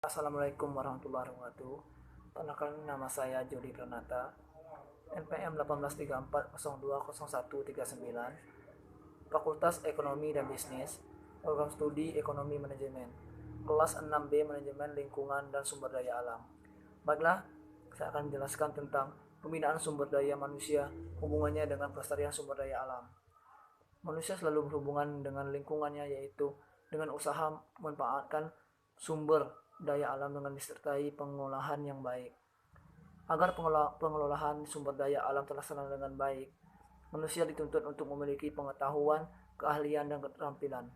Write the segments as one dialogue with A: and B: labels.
A: Assalamualaikum warahmatullahi wabarakatuh. Perkenalkan, nama saya Jody Pranata, NPM 1834020139, Fakultas Ekonomi dan Bisnis, Program Studi Ekonomi Manajemen, kelas 6B Manajemen Lingkungan dan Sumber Daya Alam. Baiklah, saya akan menjelaskan tentang pembinaan sumber daya manusia, hubungannya dengan pelestarian sumber daya alam. Manusia selalu berhubungan dengan lingkungannya, yaitu dengan usaha memanfaatkan sumber daya alam dengan disertai pengolahan yang baik. Agar pengelolaan sumber daya alam terlaksana dengan baik, manusia dituntut untuk memiliki pengetahuan, keahlian, dan keterampilan.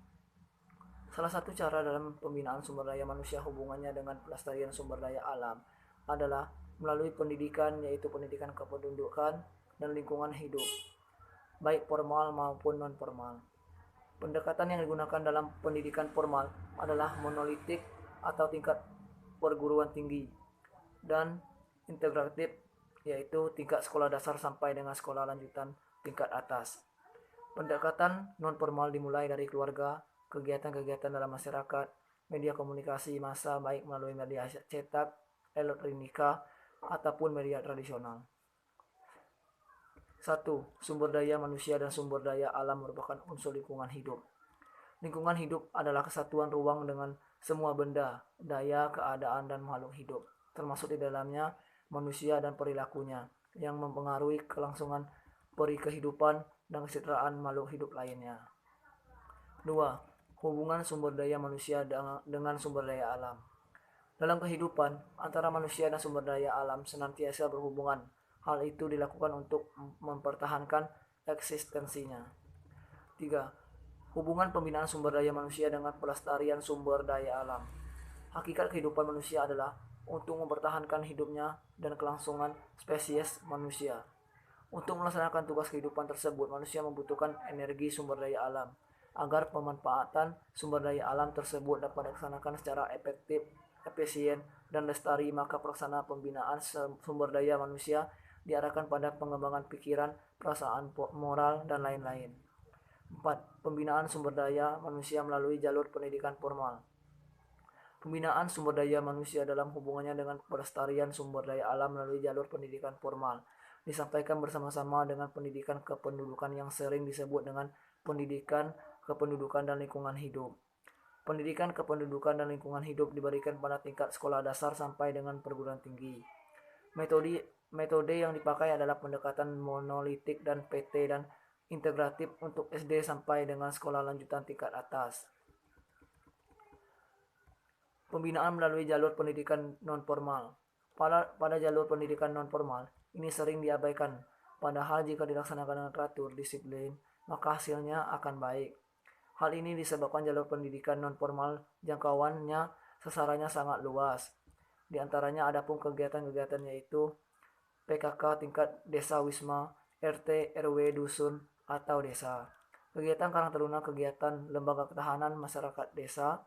A: Salah satu cara dalam pembinaan sumber daya manusia hubungannya dengan pelestarian sumber daya alam adalah melalui pendidikan, yaitu pendidikan kependudukan dan lingkungan hidup, baik formal maupun non-formal. Pendekatan yang digunakan dalam pendidikan formal adalah monolitik atau tingkat perguruan tinggi, dan integratif, yaitu tingkat sekolah dasar sampai dengan sekolah lanjutan tingkat atas. Pendekatan non-formal dimulai dari keluarga, kegiatan-kegiatan dalam masyarakat, media komunikasi massa baik melalui media cetak, elektronika, ataupun media tradisional. 1. Sumber daya manusia dan sumber daya alam merupakan unsur lingkungan hidup. Lingkungan hidup adalah kesatuan ruang dengan semua benda, daya, keadaan, dan makhluk hidup, termasuk di dalamnya manusia dan perilakunya, yang mempengaruhi kelangsungan peri kehidupan dan kesejahteraan makhluk hidup lainnya. 2. Hubungan sumber daya manusia dengan sumber daya alam. Dalam kehidupan, antara manusia dan sumber daya alam senantiasa berhubungan. Hal itu dilakukan untuk mempertahankan eksistensinya. 3. Hubungan pembinaan sumber daya manusia dengan pelestarian sumber daya alam. Hakikat kehidupan manusia adalah untuk mempertahankan hidupnya dan kelangsungan spesies manusia. Untuk melaksanakan tugas kehidupan tersebut, manusia membutuhkan energi sumber daya alam. Agar pemanfaatan sumber daya alam tersebut dapat dilaksanakan secara efektif, efisien, dan lestari, maka pelaksana pembinaan sumber daya manusia diarahkan pada pengembangan pikiran, perasaan, moral, dan lain-lain. 4. Pembinaan sumber daya manusia melalui jalur pendidikan formal. Pembinaan sumber daya manusia dalam hubungannya dengan pelestarian sumber daya alam melalui jalur pendidikan formal disampaikan bersama-sama dengan pendidikan kependudukan yang sering disebut dengan pendidikan kependudukan dan lingkungan hidup. Pendidikan kependudukan dan lingkungan hidup diberikan pada tingkat sekolah dasar sampai dengan perguruan tinggi. Metode yang dipakai adalah pendekatan monolitik dan PT dan integratif untuk SD sampai dengan sekolah lanjutan tingkat atas. Pembinaan melalui jalur pendidikan non-formal. Pada jalur pendidikan non-formal, ini sering diabaikan, padahal jika dilaksanakan dengan teratur, disiplin, maka hasilnya akan baik. Hal ini disebabkan jalur pendidikan non-formal jangkauannya sasarannya sangat luas. Di antaranya ada pun kegiatan-kegiatan yaitu PKK tingkat desa wisma, RT, RW, dusun, atau desa. Kegiatan Karang Taruna, kegiatan lembaga ketahanan masyarakat desa,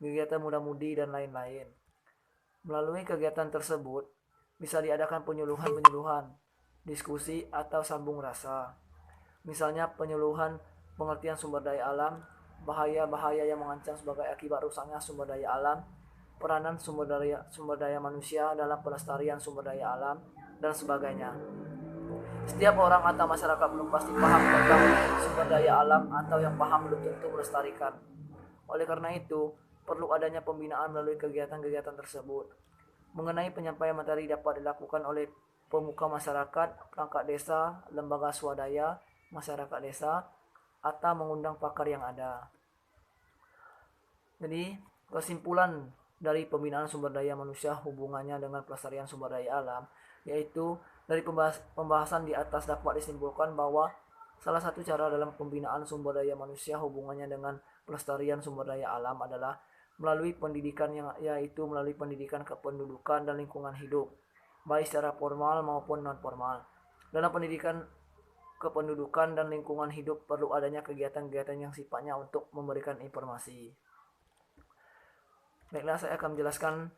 A: kegiatan muda-mudi, dan lain-lain. Melalui kegiatan tersebut, bisa diadakan penyuluhan-penyuluhan, diskusi, atau sambung rasa. Misalnya penyuluhan pengertian sumber daya alam, bahaya-bahaya yang mengancam sebagai akibat rusaknya sumber daya alam, peranan sumber daya manusia dalam pelestarian sumber daya alam, dan sebagainya. Setiap orang atau masyarakat belum pasti paham tentang sumber daya alam, atau yang paham belum tentu melestarikan. Oleh karena itu, perlu adanya pembinaan melalui kegiatan-kegiatan tersebut. Mengenai penyampaian materi dapat dilakukan oleh pemuka masyarakat, perangkat desa, lembaga swadaya, masyarakat desa, atau mengundang pakar yang ada. Jadi, kesimpulan dari pembinaan sumber daya manusia hubungannya dengan pelestarian sumber daya alam, yaitu dari pembahasan di atas dapat disimpulkan bahwa salah satu cara dalam pembinaan sumber daya manusia hubungannya dengan pelestarian sumber daya alam adalah melalui pendidikan, yaitu melalui pendidikan kependudukan dan lingkungan hidup, baik secara formal maupun non-formal. Dalam pendidikan kependudukan dan lingkungan hidup perlu adanya kegiatan-kegiatan yang sifatnya untuk memberikan informasi. Baiklah, saya akan menjelaskan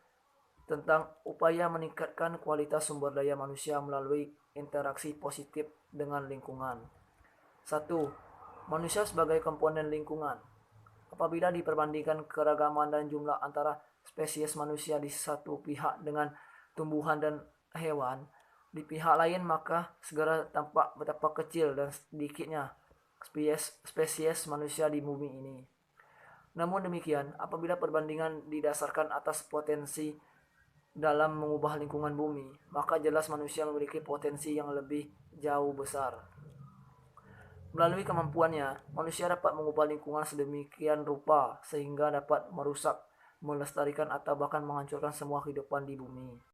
A: tentang upaya meningkatkan kualitas sumber daya manusia melalui interaksi positif dengan lingkungan. 1. Manusia sebagai komponen lingkungan. Apabila diperbandingkan keragaman dan jumlah antara spesies manusia di satu pihak dengan tumbuhan dan hewan, di pihak lain maka segera tampak betapa kecil dan sedikitnya spesies manusia di bumi ini. Namun demikian, apabila perbandingan didasarkan atas potensi dalam mengubah lingkungan bumi, maka jelas manusia memiliki potensi yang lebih jauh besar. Melalui kemampuannya, manusia dapat mengubah lingkungan sedemikian rupa sehingga dapat merusak, melestarikan atau bahkan menghancurkan semua kehidupan di bumi.